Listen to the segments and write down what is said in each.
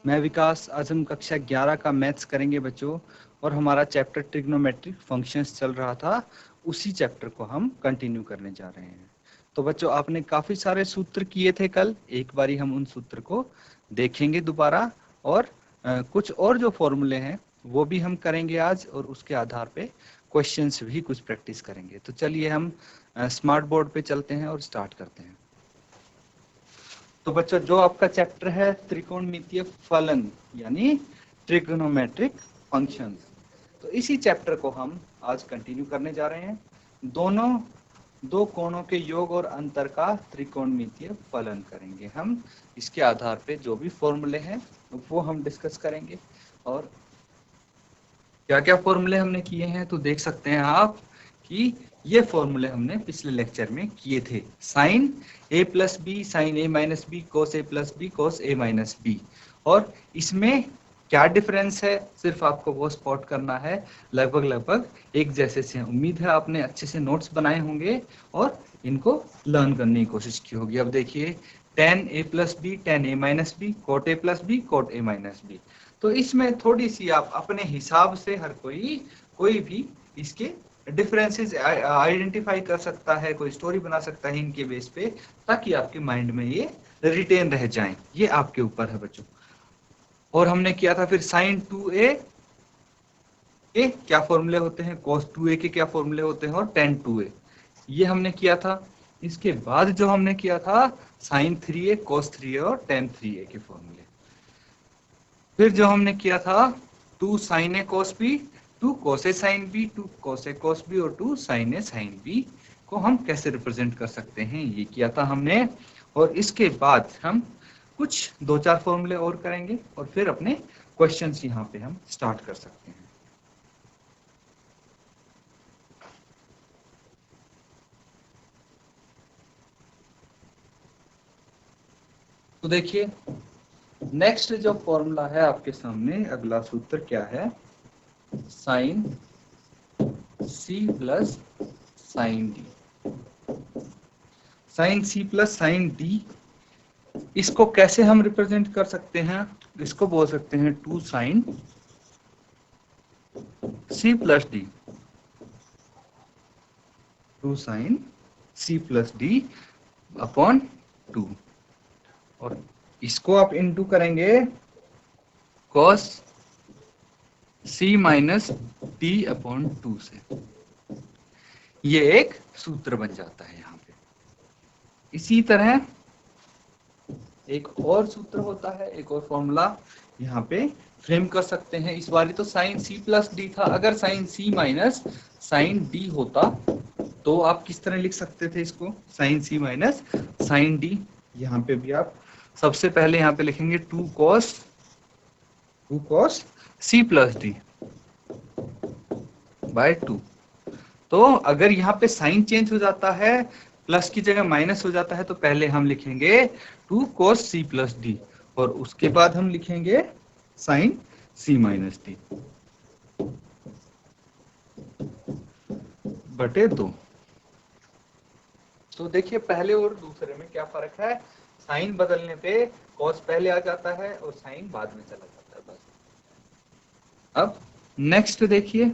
मैं विकास। आज हम कक्षा 11 का मैथ्स करेंगे बच्चों, और हमारा चैप्टर ट्रिग्नोमेट्रिक फंक्शंस चल रहा था, उसी चैप्टर को हम कंटिन्यू करने जा रहे हैं। तो बच्चों, आपने काफ़ी सारे सूत्र किए थे कल, एक बारी हम उन सूत्र को देखेंगे दोबारा, और कुछ और जो फॉर्मूले हैं वो भी हम करेंगे आज, और उसके आधार पे क्वेश्चंस भी कुछ प्रैक्टिस करेंगे। तो चलिए हम स्मार्ट बोर्ड पे चलते हैं और स्टार्ट करते हैं। तो बच्चों, जो आपका चैप्टर है त्रिकोणमितीय फलन यानी ट्रिग्नोमेट्रिक फंक्शंस, तो इसी चैप्टर को हम आज कंटिन्यू करने जा रहे हैं। दोनों दो कोणों के योग और अंतर का त्रिकोणमितीय फलन करेंगे हम। इसके आधार पे जो भी फॉर्मूले हैं वो हम डिस्कस करेंगे। और क्या क्या फॉर्मूले हमने किए हैं तो देख सकते हैं आप कि ये फॉर्मूले हमने पिछले लेक्चर में किए थे। साइन ए प्लस बी, साइन ए माइनस बी, कोस ए प्लस बी, कोस ए माइनस बी। और इसमें क्या डिफरेंस है सिर्फ आपको वो स्पॉट करना है। लगभग लगभग एक जैसे से। उम्मीद है आपने अच्छे से नोट्स बनाए होंगे और इनको लर्न करने की कोशिश की होगी। अब देखिए, tan a plus B, tan a minus B, cot A plus B, cot A minus B. तो इसमें थोड़ी सी आप अपने हिसाब से हर कोई भी इसके डिफरेंसेस आइडेंटिफाई कर सकता है, कोई स्टोरी बना सकता है इनके बेस पे, ताकि आपके माइंड में ये रिटेन रह जाएं। ये आपके ऊपर है बच्चों। और हमने किया था फिर साइन 2a के क्या फॉर्मूले होते हैं, cos 2a के क्या फॉर्मूले होते हैं, और tan 2a, ये हमने किया था। इसके बाद जो हमने किया था साइन 3a, cos 3a और tan 3a के फॉर्मूले। फिर जो हमने किया था 2 sin a cos b, 2 cos a sin b, 2 cos a cos b और 2 sin a sin b को हम कैसे रिप्रेजेंट कर सकते हैं, ये किया था हमने। और इसके बाद हम कुछ 2-4 फॉर्मूले और करेंगे और फिर अपने क्वेश्चंस यहाँ पे हम स्टार्ट कर सकते हैं। तो देखिए, नेक्स्ट जो फॉर्मूला है आपके सामने, अगला सूत्र क्या है, sine C plus sine D. Sine C plus sine D, इसको कैसे हम रिप्रेजेंट कर सकते हैं, इसको बोल सकते हैं 2 sine C plus D, 2 sine C plus D upon 2। और इसको आप इनटू करेंगे cos C minus D upon 2 से। ये एक सूत्र बन जाता है यहाँ पे। इसी तरह एक और सूत्र होता है, एक और फॉर्मूला यहाँ पे फ्रेम कर सकते हैं। इस बारी तो साइन सी प्लस डी था, अगर साइन सी माइनस साइन डी होता तो आप किस तरह लिख सकते थे इसको, साइन सी माइनस साइन डी। यहाँ पे भी आप सबसे पहले यहाँ पे लिखेंगे 2 cos C plus D by 2। तो अगर यहाँ पे साइन चेंज हो जाता है, प्लस की जगह माइनस हो जाता है, तो पहले हम लिखेंगे 2 cos c प्लस डी, और उसके बाद हम लिखेंगे साइन c माइनस डी बटे 2। तो देखिए, पहले और दूसरे में क्या फर्क है, साइन बदलने पे cos पहले आ जाता है और साइन बाद में चला जाता है, बस। अब नेक्स्ट देखिए,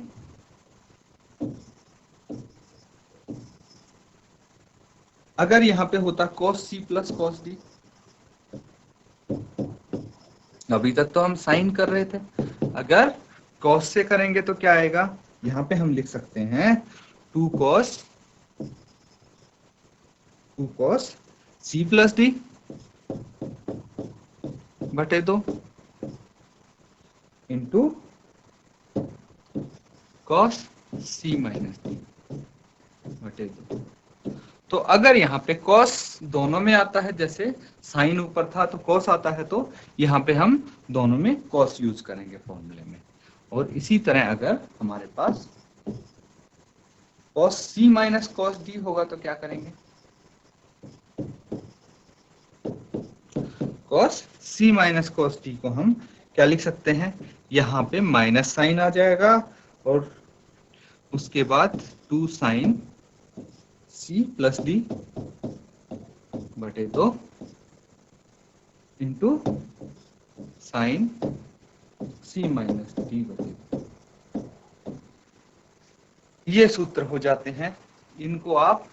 अगर यहाँ पे होता cos c plus cos d, अभी तक तो हम साइन कर रहे थे, अगर cos से करेंगे तो क्या आएगा, यहाँ पे हम लिख सकते हैं 2 cos c प्लस डी बटे 2 into cos c minus D बटे 2। तो अगर यहाँ पे cos दोनों में आता है, जैसे साइन ऊपर था तो cos आता है, तो यहाँ पे हम दोनों में cos यूज करेंगे फॉर्मूले में। और इसी तरह अगर हमारे पास cos c minus cos d होगा तो क्या करेंगे, cos c minus cos d को हम क्या लिख सकते हैं, यहाँ पे माइनस साइन आ जाएगा और उसके बाद 2 साइन c प्लस डी बटे 2 इंटू साइन सी माइनस डी बटे, ये सूत्र हो जाते हैं। इनको आप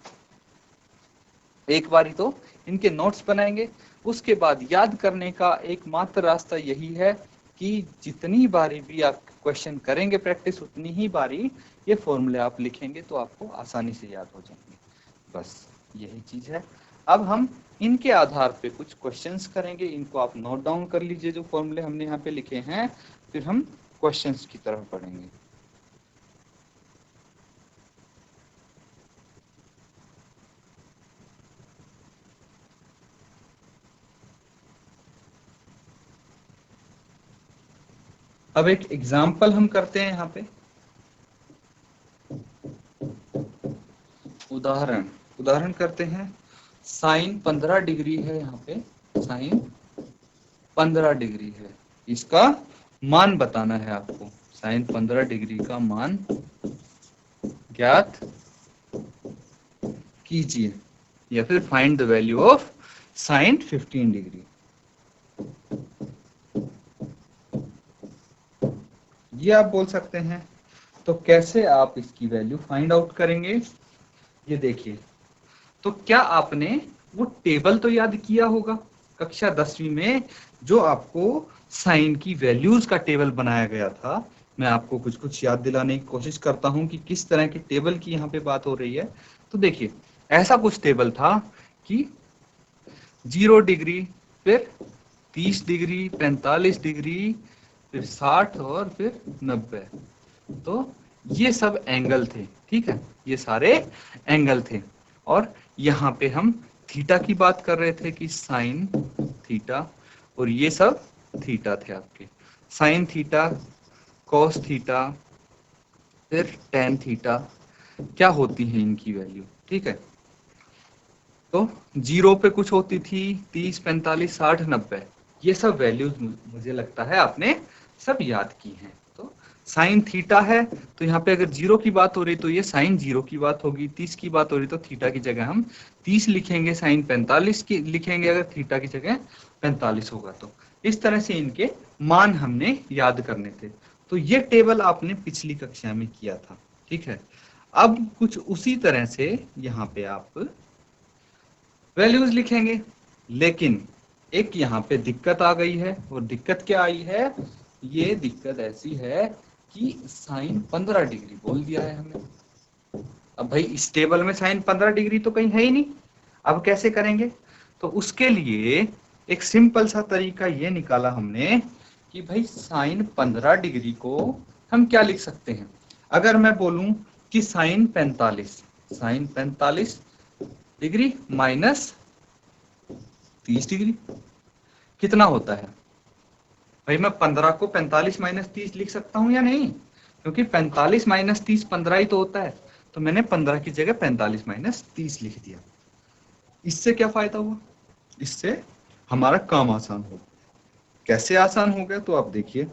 एक बारी तो इनके नोट्स बनाएंगे, उसके बाद याद करने का एकमात्र रास्ता यही है कि जितनी बारी भी आप क्वेश्चन करेंगे प्रैक्टिस, उतनी ही बारी ये फॉर्मूले आप लिखेंगे तो आपको आसानी से याद हो जाएंगे। बस यही चीज है। अब हम इनके आधार पे कुछ क्वेश्चंस करेंगे, इनको आप नोट डाउन कर लीजिए जो फॉर्मूले हमने यहाँ पे लिखे हैं, फिर हम क्वेश्चंस की तरफ बढ़ेंगे। अब एक एग्जाम्पल हम करते हैं यहाँ पे, उदाहरण करते हैं। साइन 15 डिग्री है, यहाँ पे साइन 15 डिग्री है, इसका मान बताना है आपको। साइन 15 डिग्री का मान ज्ञात कीजिए, या फिर find the value of sine 15 degree. ये आप बोल सकते हैं। तो कैसे आप इसकी वैल्यू फाइंड आउट करेंगे, ये देखिए। तो क्या आपने वो टेबल तो याद किया होगा कक्षा 10वीं में, जो आपको साइन की वैल्यूज का टेबल बनाया गया था। मैं आपको कुछ कुछ याद दिलाने की कोशिश करता हूं कि किस तरह के टेबल की यहाँ पे बात हो रही है। तो देखिए, ऐसा कुछ टेबल था कि 0 डिग्री, फिर 30 डिग्री, 45 डिग्री, फिर 60 और फिर 90। तो ये सब एंगल थे, ठीक है, ये सारे एंगल थे। और यहाँ पे हम थीटा की बात कर रहे थे कि साइन थीटा, और ये सब थीटा थे आपके। साइन थीटा, कॉस थीटा, फिर टेन थीटा, क्या होती है इनकी वैल्यू, ठीक है। तो 0 पे कुछ होती थी 30, 45, 60, 90, ये सब वैल्यूज मुझे लगता है आपने सब याद की हैं। तो साइन थीटा है, तो यहाँ पे अगर 0 की बात हो रही तो ये साइन 0 की बात होगी, 30 की बात हो रही तो थीटा की जगह हम 30 लिखेंगे, साइन 45 की लिखेंगे अगर थीटा की जगह 45 होगा। तो इस तरह से इनके मान हमने याद करने थे। तो ये टेबल आपने पिछली कक्षा में किया था, ठीक है। अब कुछ उसी तरह से यहाँ पे आप वैल्यूज लिखेंगे, लेकिन एक यहाँ पे दिक्कत आ गई है। और दिक्कत क्या आई है, ये दिक्कत ऐसी है कि साइन 15 डिग्री बोल दिया है हमें। अब भाई इस टेबल में साइन 15 डिग्री तो कहीं है ही नहीं, अब कैसे करेंगे। तो उसके लिए एक सिंपल सा तरीका ये निकाला हमने कि भाई साइन 15 डिग्री को हम क्या लिख सकते हैं। अगर मैं बोलूं कि साइन 45 डिग्री माइनस 30 डिग्री कितना होता है। भाई मैं 15 को 45 माइनस 30 लिख सकता हूं या नहीं, क्योंकि 45 माइनस 30 15 ही तो होता है। तो मैंने 15 की जगह 45 माइनस 30 लिख दिया। इससे क्या फायदा हुआ, इससे हमारा काम आसान हो। कैसे आसान हो गया, तो आप देखिए,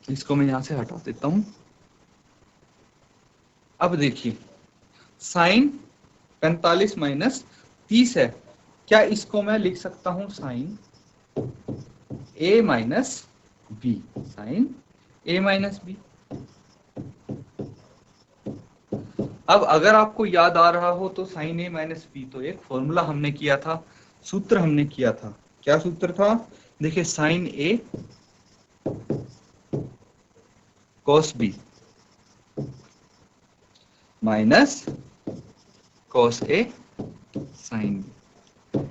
इसको मैं यहां से हटा देता हूं। अब देखिए, साइन 45 माइनस 30 है, क्या इसको मैं लिख सकता हूं साइन ए माइनस बी, साइन ए माइनस बी। अब अगर आपको याद आ रहा हो तो साइन ए माइनस बी तो एक फॉर्मूला हमने किया था, सूत्र हमने किया था। क्या सूत्र था, देखिए, sign A cos B minus cos A sine B,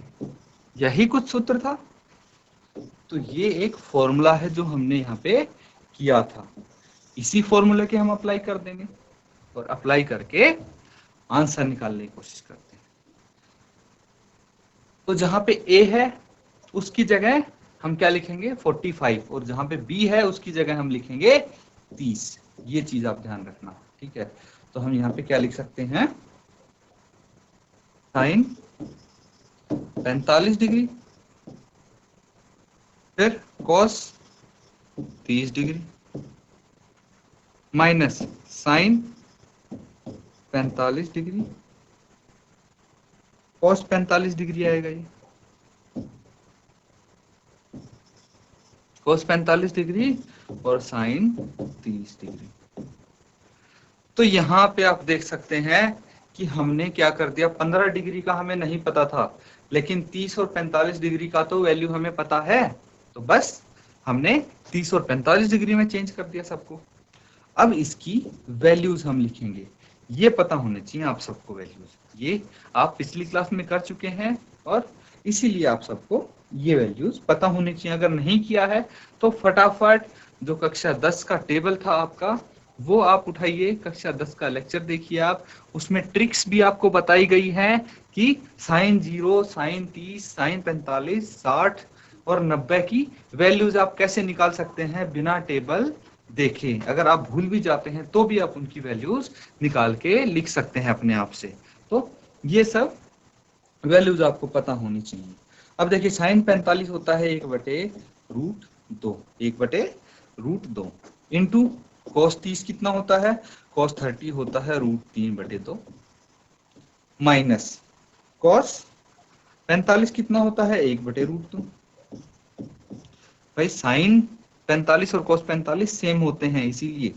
यही कुछ सूत्र था। तो ये एक फॉर्मूला है जो हमने यहाँ पे किया था, इसी फॉर्मूले के हम अप्लाई कर देंगे और अप्लाई करके आंसर निकालने की कोशिश करते हैं। तो जहां पे ए है उसकी जगह हम क्या लिखेंगे 45, और जहां पे बी है उसकी जगह हम लिखेंगे 30। ये चीज आप ध्यान रखना, ठीक है। तो हम यहाँ पे क्या लिख सकते हैं, साइन 45 डिग्री, फिर cos 30 degree, minus sine 45 degree, cos 45 degree आएगा ये। cos 45 डिग्री और sin 30 डिग्री। तो यहाँ पे आप देख सकते हैं कि हमने क्या कर दिया, 15 डिग्री का हमें नहीं पता था, लेकिन 30 और 45 डिग्री का तो वैल्यू हमें पता है, तो बस हमने 30 और 45 डिग्री में चेंज कर दिया सबको। अब इसकी वैल्यूज हम लिखेंगे, ये पता होने चाहिए आप सबको वैल्यूज, ये आप पिछली क्लास में कर चुके हैं और इसीलिए आप सबको ये वैल्यूज पता होने चाहिए। अगर नहीं किया है तो फटाफट जो कक्षा 10 का टेबल था आपका वो आप उठाइए, कक्षा 10 का लेक्चर देखिए आप, उसमें ट्रिक्स भी आपको बताई गई हैं कि sin 0, sin 30, sin 45, 60 और 90 की वैल्यूज आप कैसे निकाल सकते हैं बिना टेबल देखें। अगर आप भूल भी जाते हैं तो भी आप उनकी वैल्यूज निकाल के लिख सकते हैं अपने आप से। तो ये सब वैल्यूज आपको पता होनी चाहिए। अब देखिए sin 45 होता है 1/√2, 1/√2 इंटू cos 30 कितना होता है, cos 30 होता है √3/2 माइनस cos 45 कितना होता है 1/√2। भाई sin 45 और cos 45 सेम होते हैं इसीलिए,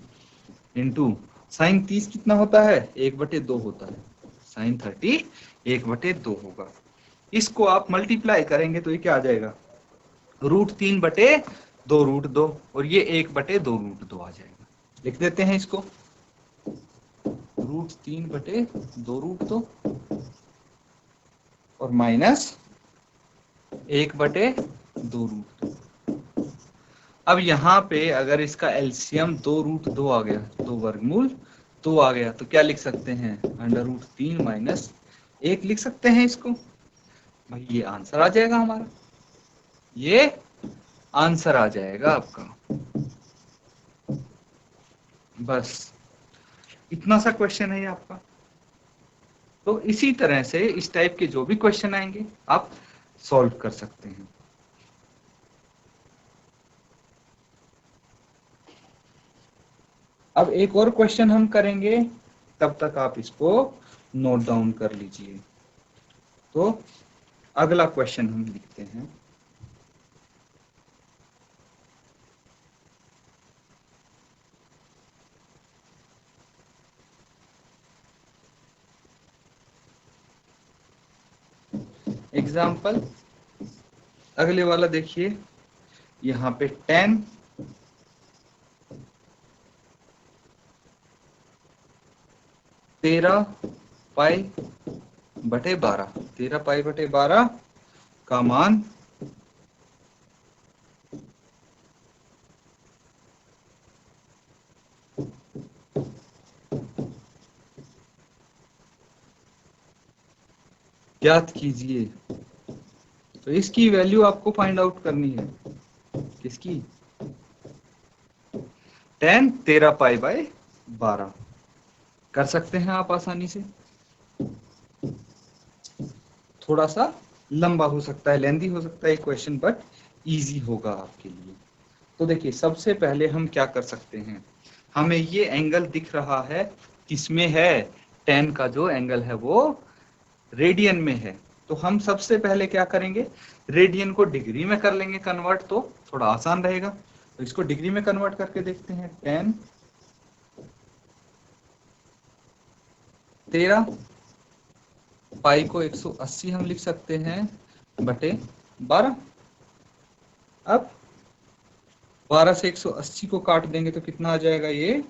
इंटू sin 30 कितना होता है 1/2 होता है, sin 30 1/2 होगा। इसको आप मल्टीप्लाई करेंगे तो ये क्या आ जाएगा, √3/2√2 और ये 1/2√2 आ जाएगा। लिख देते हैं इसको, √3/2√2 और माइनस 1/2√2। अब यहाँ पे अगर इसका एलसीएम 2√2 आ गया, 2 वर्गमूल 2 आ गया, तो क्या लिख सकते हैं, √3 माइनस 1 लिख सकते हैं इसको। भाई ये आंसर आ जाएगा हमारा, ये आंसर आ जाएगा आपका। बस इतना सा क्वेश्चन है ये आपका। तो इसी तरह से इस टाइप के जो भी क्वेश्चन आएंगे आप सॉल्व कर सकते हैं। अब एक और क्वेश्चन हम करेंगे, तब तक आप इसको नोट डाउन कर लीजिए। तो अगला क्वेश्चन हम लिखते हैं, एग्जाम्पल अगले वाला देखिए, यहाँ पे 10 13π/12, 13π/12 का मान ज्ञात कीजिए। तो इसकी वैल्यू आपको फाइंड आउट करनी है, किसकी, 10 13π/12 कर सकते हैं आप आसानी से। थोड़ा सा लंबा हो सकता है, लेंदी हो सकता है क्वेश्चन, बट इजी होगा आपके लिए। तो देखिए सबसे पहले हम क्या कर सकते हैं, हमें ये एंगल दिख रहा है किसमें है, 10 का जो एंगल है वो रेडियन में है। तो हम सबसे पहले क्या करेंगे, रेडियन को डिग्री में कर लेंगे कन्वर्ट, तो थोड़ा आसान रहेगा। तो इसको डिग्री में कन्वर्ट करके देखते हैं, 10 13 पाई को 180 हम लिख सकते हैं बटे 12। अब 12 से 180 को काट देंगे तो कितना आ जाएगा, ये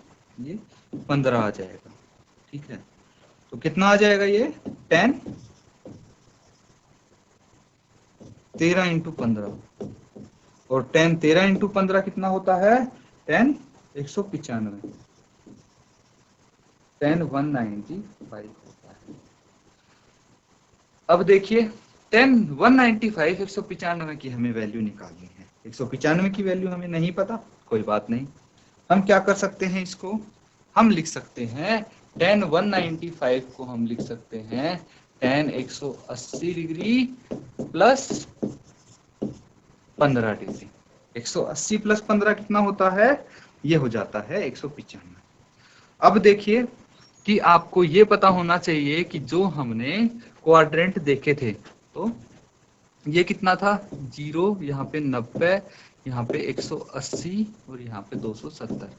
15 आ जाएगा। ठीक है, तो कितना आ जाएगा ये 10 13 × 15 और 10 13 × 15 कितना होता है, 10 195, 10 195 होता है। अब देखिए 10 195 195 की हमें वैल्यू निकालनी है, 195 की वैल्यू हमें नहीं पता, कोई बात नहीं। हम क्या कर सकते हैं, इसको हम लिख सकते हैं 10 195 को हम लिख सकते हैं 10 180 डिग्री प्लस 15 डिग्री। 180 प्लस 15 कितना होता है, ये हो जाता है 195। अब देखिए कि आपको ये पता होना चाहिए कि जो हमने क्वाड्रेंट देखे थे, तो ये कितना था 0, यहाँ पे 90, यहाँ पे 180 और यहाँ पे 270।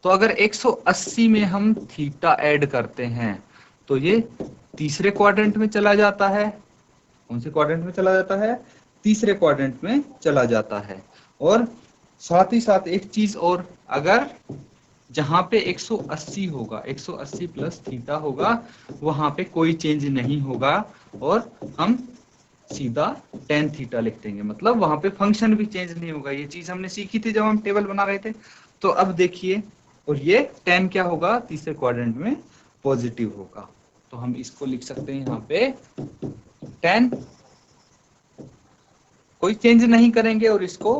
तो अगर 180 में हम थीटा ऐड करते हैं तो ये तीसरे क्वाड्रेंट में चला जाता है। कौन से क्वाड्रेंट में चला जाता है? तीसरे क्वाड्रेंट में चला जाता है। और साथ ही साथ एक चीज और, अगर जहां पे 180 होगा, 180 प्लस थीटा होगा, वहां पे कोई चेंज नहीं होगा और हम सीधा tan थीटा लिख देंगे, मतलब वहां पे फंक्शन भी चेंज नहीं होगा। ये चीज हमने सीखी थी जब हम टेबल बना रहे थे। तो अब देखिए, और ये tan क्या होगा? तीसरे क्वाड्रेंट में पॉजिटिव होगा। तो हम इसको लिख सकते हैं यहाँ पे tan, कोई चेंज नहीं करेंगे, और इसको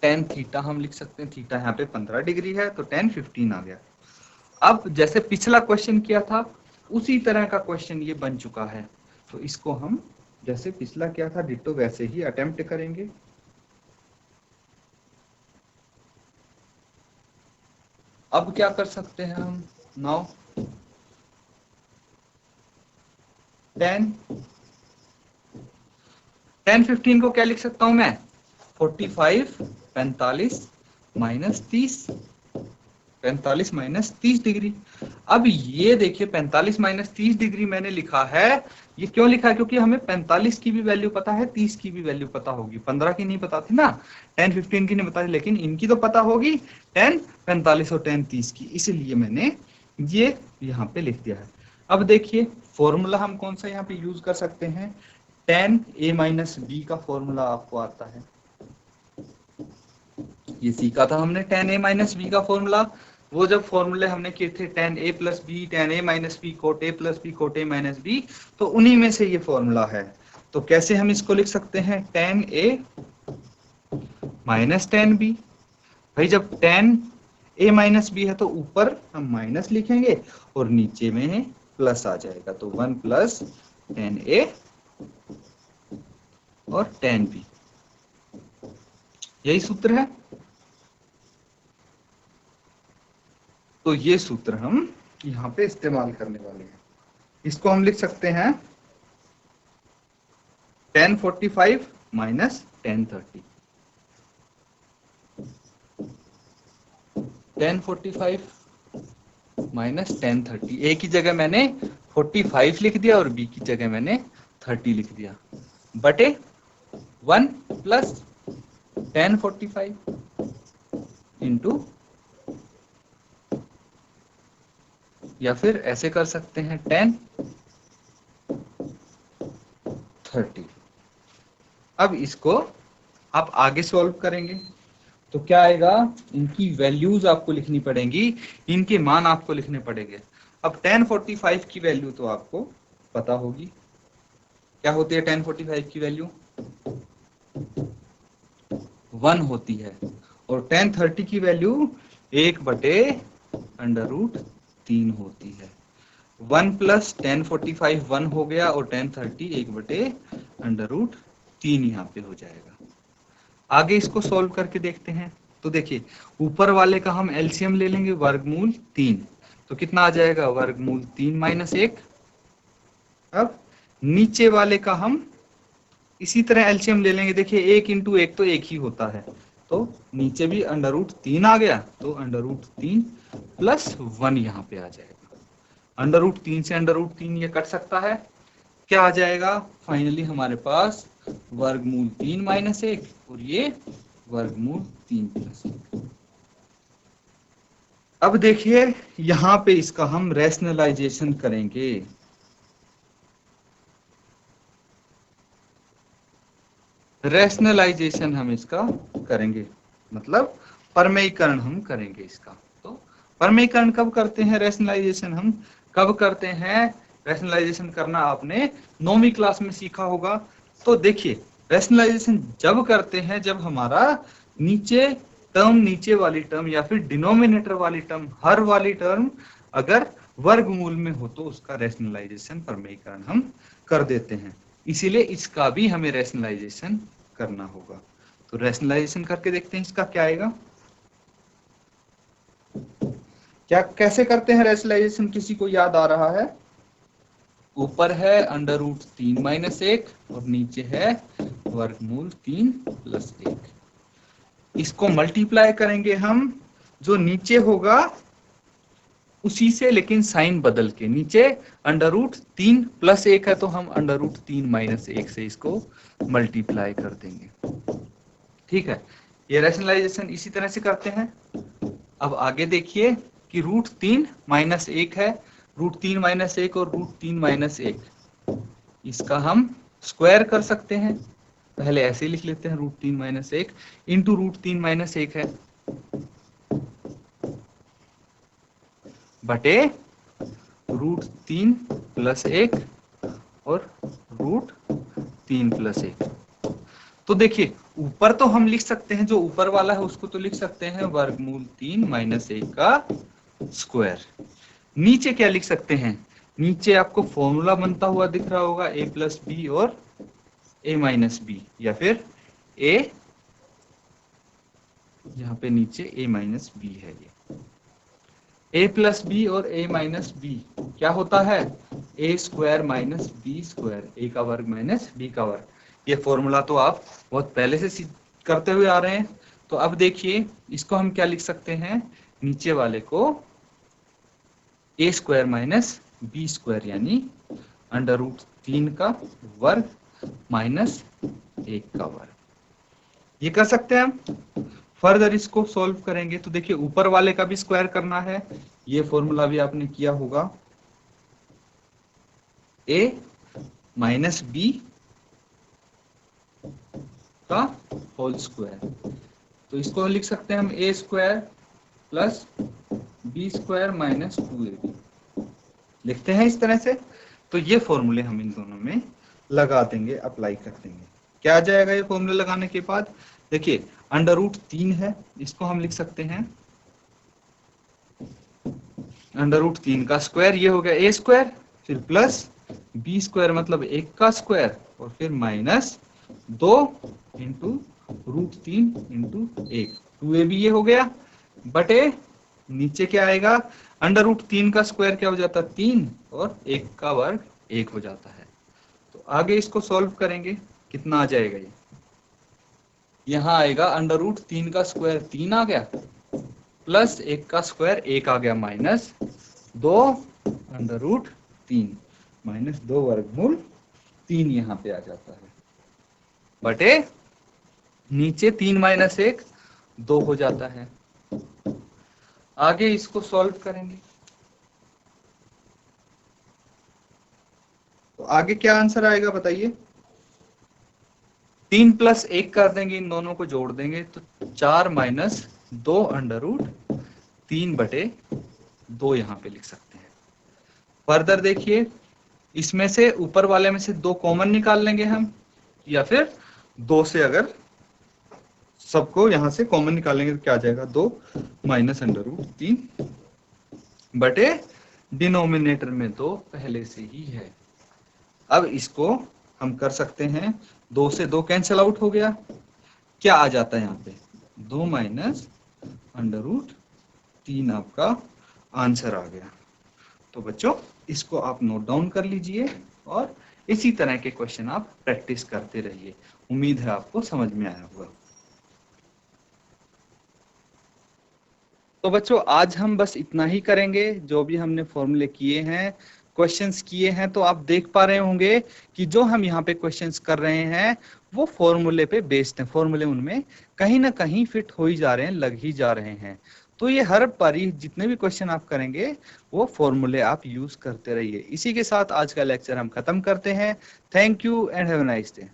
tan थीटा हम लिख सकते हैं। थीटा यहाँ पे 15 डिग्री है तो tan 15 आ गया। अब जैसे पिछला क्वेश्चन किया था उसी तरह का क्वेश्चन ये बन चुका है। तो इसको हम जैसे पिछला किया था डिट्टो वैसे ही अटेम्प्ट करेंगे। अब क्या कर सकते हैं हम? नाउ tan 15 को क्या लिख सकता हूं मैं? 45 45 माइनस 30, 45 माइनस 30 डिग्री। अब ये देखिए 45 माइनस 30 डिग्री मैंने लिखा है। ये क्यों लिखा है? क्योंकि हमें 45 की भी वैल्यू पता है, 30 की भी वैल्यू पता होगी। 15 की नहीं पता थी ना, tan 15 की नहीं पता थी, लेकिन इनकी तो पता होगी, tan 45 और tan 30 की। इसलिए मैंने ये यहाँ पे लिख दिया है। अब देखिए फॉर्मूला हम कौन सा यहाँ पे यूज कर सकते हैं? tan a माइनस बी का फॉर्मूला आपको आता है, ये सीखा था हमने tan a माइनस बी का फॉर्मूला। वो जब फॉर्मूले हमने किए थे tan a plus B, tan a minus B, cot a plus B, cot a minus B, तो उन्हीं में से ये फॉर्मूला है। तो कैसे हम इसको लिख सकते हैं? tan a minus tan b। भाई जब tan a माइनस बी है तो ऊपर हम माइनस लिखेंगे और नीचे में प्लस आ जाएगा, तो 1 प्लस tan a और tan b, यही सूत्र है। तो ये सूत्र हम यहाँ पे इस्तेमाल करने वाले हैं। इसको हम लिख सकते हैं tan 45 minus tan 30। tan 45 minus tan 30, ए की जगह मैंने 45 लिख दिया और बी की जगह मैंने 30 लिख दिया, बटे 1 प्लस tan 45 इंटू, या फिर ऐसे कर सकते हैं tan 30। अब इसको आप आगे सॉल्व करेंगे तो क्या आएगा? इनकी वैल्यूज आपको लिखनी पड़ेंगी, इनके मान आपको लिखने पड़ेंगे। अब tan 45 की वैल्यू तो आपको पता होगी, क्या होती है tan 45 की वैल्यू? 1 होती है। और tan 30 की वैल्यू 1 बटे √3 होती है। 1 प्लस tan 45 1 हो गया और tan 30 1 बटे √3 यहाँ पे हो जाएगा। आगे इसको सॉल्व करके देखते हैं। तो देखिए ऊपर वाले का हम एलसीएम ले लेंगे, वर्गमूल 3, तो कितना आ जाएगा? वर्गमूल 3 माइनस 1। अब नीचे वाले का हम इसी तरह एलसीएम ले लेंगे। देखिए 1 इंटू 1 तो 1 ही होता है, तो नीचे भी √3 आ गया, तो √3 प्लस 1 यहाँ पे आ जाएगा। √3 से √3 ये कट सकता है, क्या आ जाएगा? फाइनली हमारे पास वर्गमूल 3 माइनस 1 और ये वर्गमूल 3 प्लस 1। अब देखिए यहाँ पे इसका हम रैशनलाइजेशन करेंगे। रैशनलाइजेशन हम इसका करेंगे, मतलब परमेयीकरण हम करेंगे इसका। तो परमेयीकरण कब करते हैं? रैशनलाइजेशन हम कब करते हैं? रैशनलाइजेशन करना आपने 9वीं क्लास में सीखा होगा। तो देखिए रैशनलाइजेशन जब करते हैं जब हमारा नीचे टर्म, नीचे वाली टर्म या फिर डिनोमिनेटर वाली टर्म, हर वाली टर्म अगर वर्गमूल में हो तो उसका रैशनलाइजेशन, परमेयीकरण हम कर देते हैं। इसीलिए इसका भी हमें रैशनलाइजेशन करना होगा। तो रैशनलाइजेशन करके देखते हैं इसका क्या आएगा। क्या कैसे करते हैं रैशनलाइजेशन? किसी को याद आ रहा है? ऊपर है √3 माइनस 1 और नीचे है वर्गमूल 3 प्लस 1। इसको मल्टीप्लाई करेंगे हम, जो नीचे होगा उसी से, लेकिन साइन बदल के। नीचे √3 + 1 है तो हम √3 - 1 से इसको मल्टीप्लाई कर देंगे। ठीक है, ये रैशनलाइजेशन इसी तरह से करते हैं। अब आगे देखिए कि √3 - 1 है, √3 - 1 और √3 - 1, इसका हम स्क्वायर कर सकते हैं। पहले ऐसे ही लिख लेते हैं, √3 - 1 इंटू √3 - 1 है, बटे √3 + 1 और √3 + 1। तो देखिए ऊपर तो हम लिख सकते हैं, जो ऊपर वाला है उसको तो लिख सकते हैं √3 - 1 का स्क्वायर। नीचे क्या लिख सकते हैं? नीचे आपको फॉर्मूला बनता हुआ दिख रहा होगा a + b और a - b, या फिर a, यहाँ पे नीचे a - b है। ये a + b और a - b क्या होता है? a² - b², a का वर्ग माइनस b का वर्ग। ये फॉर्मूला तो आप बहुत पहले से करते हुए आ रहे हैं। तो अब देखिए इसको हम क्या लिख सकते हैं, नीचे वाले को a² - b², यानी √3 का वर्ग माइनस 1 का वर्ग। ये कर सकते हैं हम। फर्दर इसको सॉल्व करेंगे तो देखिए ऊपर वाले का भी स्क्वायर करना है, ये फॉर्मूला भी आपने किया होगा, a - b का होल स्क्वायर। तो इसको लिख सकते हैं हम a² + b² - 2ab, लिखते हैं इस तरह से। तो ये फॉर्मूले हम इन दोनों में लगा देंगे, अप्लाई कर देंगे। क्या आ जाएगा ये फॉर्मूले लगाने के बाद? देखिए √3 है, इसको हम लिख सकते हैं √3 का स्क्वायर, ये हो गया a², फिर प्लस b² मतलब 1 का स्क्वायर, और फिर माइनस 2 इंटू √3 इंटू 1, 2ab ये हो गया, बटे नीचे क्या आएगा? √3 का स्क्वायर क्या हो जाता है? 3, और 1 का वर्ग 1 हो जाता है। तो आगे इसको सॉल्व करेंगे, कितना आ जाएगा ये? यहाँ आएगा √3 का स्क्वायर 3 आ गया, प्लस 1 का स्क्वायर 1 आ गया, माइनस 2 √3 माइनस 2 वर्गमूल 3 यहाँ पे आ जाता है, बटे नीचे 3 - 1 2 हो जाता है। आगे इसको सॉल्व करेंगे तो आगे क्या आंसर आएगा बताइए? 3 + 1 कर देंगे, इन दोनों को जोड़ देंगे तो 4 - 2 √3 बटे 2 यहाँ पे लिख सकते हैं। फर्दर देखिए इसमें से ऊपर वाले में से 2 कॉमन निकाल लेंगे हम, या फिर 2 से अगर सबको यहाँ से कॉमन निकालेंगे तो क्या आ जाएगा? 2 माइनस √3 बटे डिनोमिनेटर में 2 पहले से ही है। अब इसको हम कर सकते हैं, 2 से 2 कैंसिल आउट हो गया, क्या आ जाता है यहाँ पे? 2 माइनस √3 आपका आंसर आ गया। तो बच्चों इसको आप नोट डाउन कर लीजिए और इसी तरह के क्वेश्चन आप प्रैक्टिस करते रहिए। उम्मीद है आपको समझ में आया होगा। तो बच्चों आज हम बस इतना ही करेंगे, जो भी हमने फॉर्मूले किए हैं, क्वेश्चंस किए हैं, तो आप देख पा रहे होंगे कि जो हम यहाँ पे क्वेश्चंस कर रहे हैं वो फॉर्मूले पे बेस्ड हैं। फॉर्मूले उनमें कहीं ना कहीं फिट हो ही जा रहे हैं, लग ही जा रहे हैं। तो ये हर बारी जितने भी क्वेश्चन आप करेंगे वो फॉर्मूले आप यूज करते रहिए। इसी के साथ आज का लेक्चर हम खत्म करते हैं। Thank you and have a nice day.